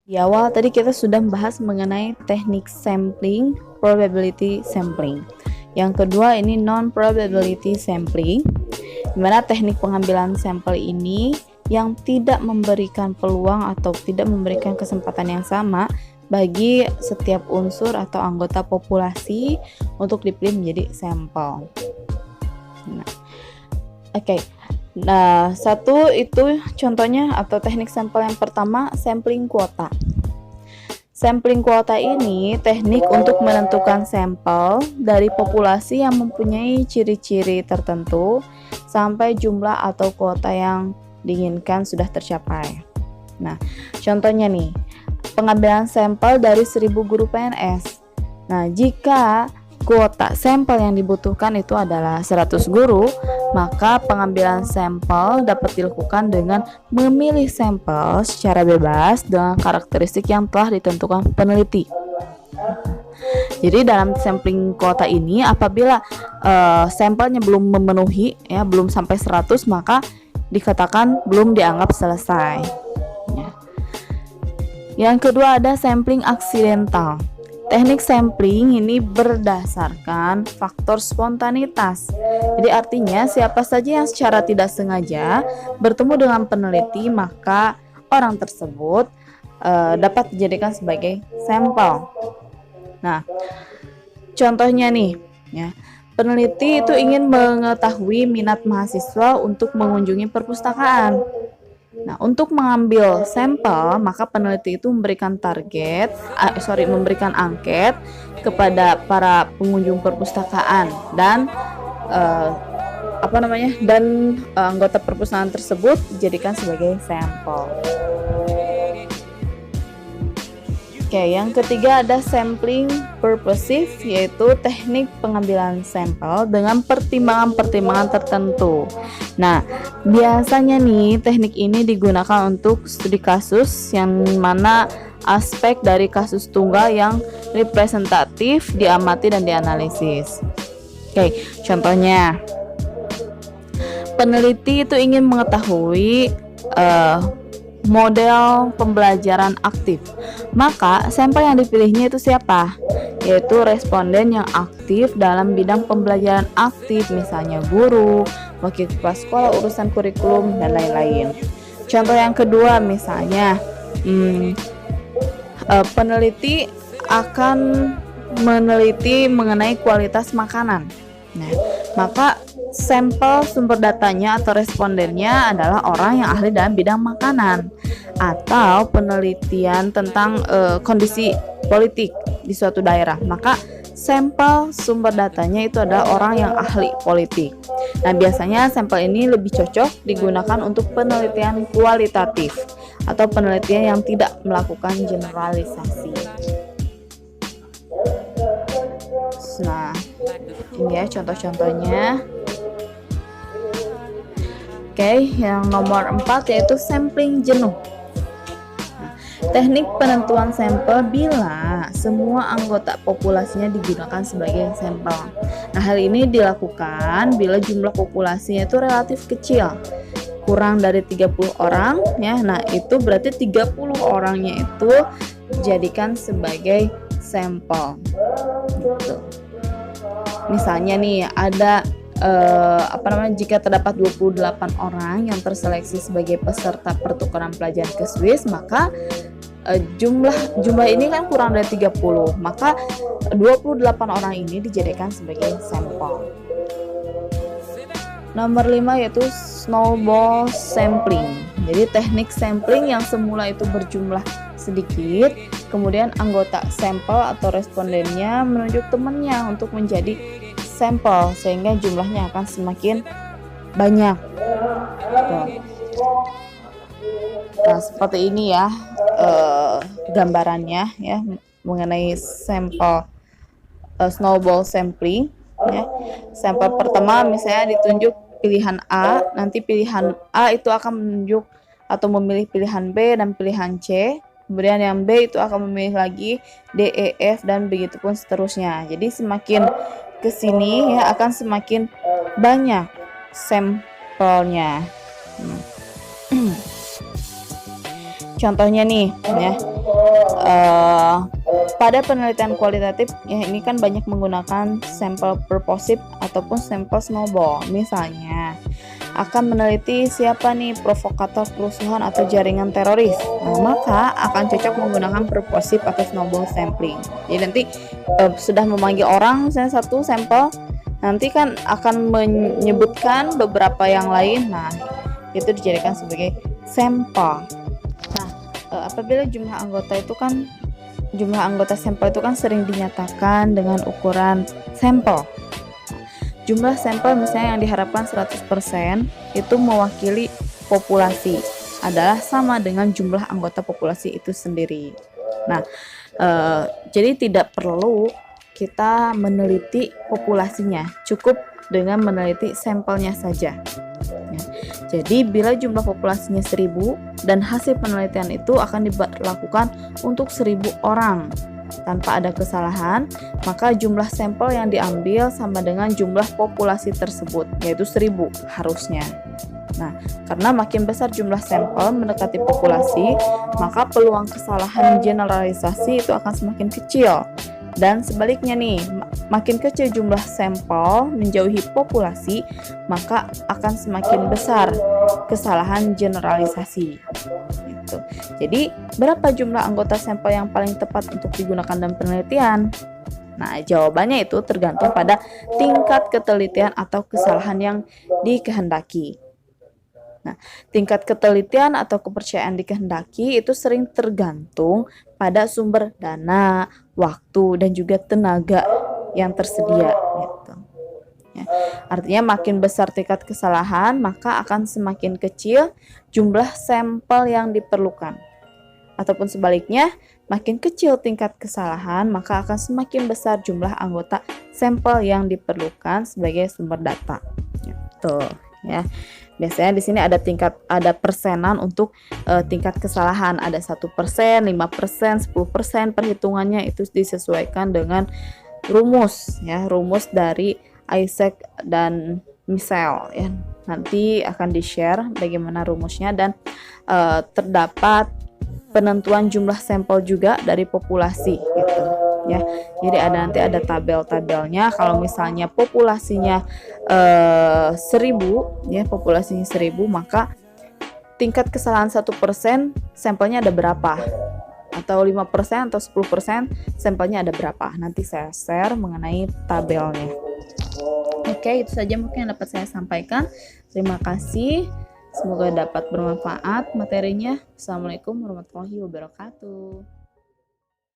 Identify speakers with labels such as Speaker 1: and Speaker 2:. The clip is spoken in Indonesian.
Speaker 1: Di awal tadi kita sudah membahas mengenai teknik sampling, probability sampling. Yang kedua ini non-probability sampling, di mana teknik pengambilan sampel ini yang tidak memberikan peluang atau tidak memberikan kesempatan yang sama bagi setiap unsur atau anggota populasi untuk dipilih menjadi sampel. Nah, satu itu contohnya atau teknik sampel yang pertama, sampling kuota. Sampling kuota ini teknik untuk menentukan sampel dari populasi yang mempunyai ciri-ciri tertentu sampai jumlah atau kuota yang diinginkan sudah tercapai. Nah, contohnya nih, pengambilan sampel dari 1000 guru PNS. Nah, jika kuota sampel yang dibutuhkan itu adalah 100 guru, maka pengambilan sampel dapat dilakukan dengan memilih sampel secara bebas dengan karakteristik yang telah ditentukan peneliti. Jadi dalam sampling kuota ini apabila sampelnya belum memenuhi ya, belum sampai 100, maka dikatakan belum dianggap selesai. Yang kedua ada sampling aksidental. Teknik sampling ini berdasarkan faktor spontanitas. Jadi artinya siapa saja yang secara tidak sengaja bertemu dengan peneliti, maka orang tersebut dapat dijadikan sebagai sampel. Nah, contohnya nih, ya, peneliti itu ingin mengetahui minat mahasiswa untuk mengunjungi perpustakaan. Nah, untuk mengambil sampel, maka peneliti itu memberikan memberikan angket kepada para pengunjung perpustakaan dan anggota perpustakaan tersebut dijadikan sebagai sampel. Oke, yang ketiga ada sampling purposive, yaitu teknik pengambilan sampel dengan pertimbangan-pertimbangan tertentu. Nah, biasanya nih teknik ini digunakan untuk studi kasus yang mana aspek dari kasus tunggal yang representatif diamati dan dianalisis. Oke, contohnya peneliti itu ingin mengetahui model pembelajaran aktif. Maka sampel yang dipilihnya itu siapa? Yaitu responden yang aktif dalam bidang pembelajaran aktif, misalnya guru, wakil kepala sekolah, urusan kurikulum, dan lain-lain. Contoh yang kedua misalnya peneliti akan meneliti mengenai kualitas makanan. Nah, maka sampel sumber datanya atau respondennya adalah orang yang ahli dalam bidang makanan, atau penelitian tentang kondisi politik di suatu daerah, maka sampel sumber datanya itu adalah orang yang ahli politik. Nah, biasanya sampel ini lebih cocok digunakan untuk penelitian kualitatif atau penelitian yang tidak melakukan generalisasi. Nah, ini ya contoh-contohnya. Oke, yang nomor 4 yaitu sampling jenuh. Nah, teknik penentuan sampel bila semua anggota populasinya digunakan sebagai sampel. Nah, hal ini dilakukan bila jumlah populasinya itu relatif kecil, kurang dari 30 orang ya. Nah, itu berarti 30 orangnya itu dijadikan sebagai sampel. Gitu. Misalnya nih ada jika terdapat 28 orang yang terseleksi sebagai peserta pertukaran pelajar ke Swiss, maka jumlah ini kan kurang dari 30, maka 28 orang ini dijadikan sebagai sampel. Nomor 5 yaitu snowball sampling. Jadi teknik sampling yang semula itu berjumlah sedikit, kemudian anggota sampel atau respondennya menunjuk temannya untuk menjadi sampel sehingga jumlahnya akan semakin banyak. Nah, seperti ini ya gambarannya ya mengenai sampel snowball sampling ya. Sampel pertama misalnya ditunjuk pilihan A, nanti pilihan A itu akan menunjuk atau memilih pilihan B dan pilihan C. Kemudian yang B itu akan memilih lagi D, E, F dan begitu pun seterusnya. Jadi semakin ke sini ya akan semakin banyak sampelnya. contohnya nih ya, pada penelitian kualitatif ya, ini kan banyak menggunakan sampel purposive ataupun sampel snowball. Misalnya akan meneliti siapa nih provokator kerusuhan atau jaringan teroris. Nah, maka akan cocok menggunakan purposive atau snowball sampling. Jadi nanti sudah memanggil orang misalnya satu sampel, nanti kan akan menyebutkan beberapa yang lain. Nah, itu dijadikan sebagai sampel. Nah, apabila jumlah anggota sampel itu kan sering dinyatakan dengan ukuran sampel. Jumlah sampel misalnya yang diharapkan 100% itu mewakili populasi adalah sama dengan jumlah anggota populasi itu sendiri. Nah, jadi tidak perlu kita meneliti populasinya, cukup dengan meneliti sampelnya saja. Ya. Jadi bila jumlah populasinya 1000 dan hasil penelitian itu akan dilakukan untuk 1000 orang tanpa ada kesalahan, maka jumlah sampel yang diambil sama dengan jumlah populasi tersebut, yaitu 1000 harusnya. Nah, karena makin besar jumlah sampel mendekati populasi, maka peluang kesalahan generalisasi itu akan semakin kecil. Dan sebaliknya nih, makin kecil jumlah sampel menjauhi populasi, maka akan semakin besar kesalahan generalisasi. Gitu. Jadi, berapa jumlah anggota sampel yang paling tepat untuk digunakan dalam penelitian? Nah, jawabannya itu tergantung pada tingkat ketelitian atau kesalahan yang dikehendaki. Nah, tingkat ketelitian atau kepercayaan dikehendaki itu sering tergantung pada sumber dana, waktu, dan juga tenaga yang tersedia. Gitu. Ya. Artinya makin besar tingkat kesalahan, maka akan semakin kecil jumlah sampel yang diperlukan. Ataupun sebaliknya, makin kecil tingkat kesalahan, maka akan semakin besar jumlah anggota sampel yang diperlukan sebagai sumber data. Gitu, ya. Biasanya di sini ada persenan untuk tingkat kesalahan, ada 1%, 5%, 10%. Perhitungannya itu disesuaikan dengan rumus dari Isaac dan Michel ya. Nanti akan di-share bagaimana rumusnya, dan terdapat penentuan jumlah sampel juga dari populasi gitu ya. Jadi nanti ada tabel-tabelnya. Kalau misalnya populasinya 1000 ya, populasinya 1000, maka tingkat kesalahan 1% sampelnya ada berapa, atau 5% atau 10% sampelnya ada berapa. Nanti saya share mengenai tabelnya. Oke, itu saja mungkin yang dapat saya sampaikan. Terima kasih. Semoga dapat bermanfaat materinya. Assalamualaikum warahmatullahi wabarakatuh.